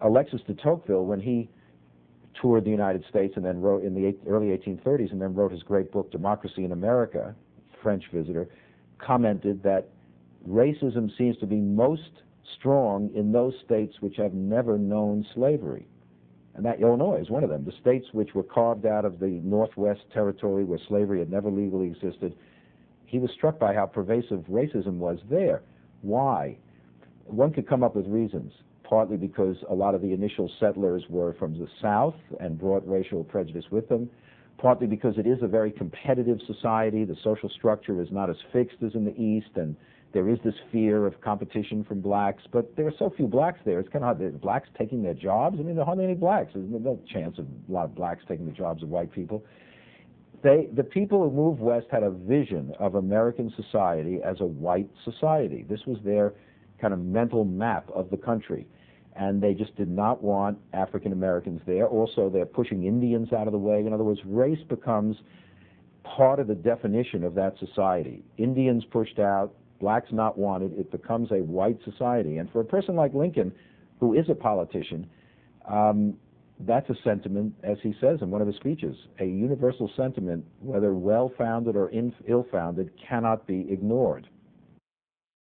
Alexis de Tocqueville, when he toured the United States and then wrote in the early 1830s and then wrote his great book, Democracy in America, French visitor, commented that racism seems to be most strong in those states which have never known slavery. And that Illinois is one of them. The states which were carved out of the Northwest Territory where slavery had never legally existed, he was struck by how pervasive racism was there. Why? One could come up with reasons, partly because a lot of the initial settlers were from the South and brought racial prejudice with them, partly because it is a very competitive society. The social structure is not as fixed as in the East, and there is this fear of competition from blacks, but there are so few blacks there. It's kind of hard. Blacks taking their jobs? I mean, there are hardly any blacks. There's no chance of a lot of blacks taking the jobs of white people. The people who moved west had a vision of American society as a white society. This was their kind of mental map of the country, and they just did not want African Americans there. Also, they're pushing Indians out of the way. In other words, race becomes part of the definition of that society. Indians pushed out, blacks not wanted, it becomes a white society. And for a person like Lincoln, who is a politician, that's a sentiment, as he says in one of his speeches, a universal sentiment, whether well-founded or ill-founded, cannot be ignored.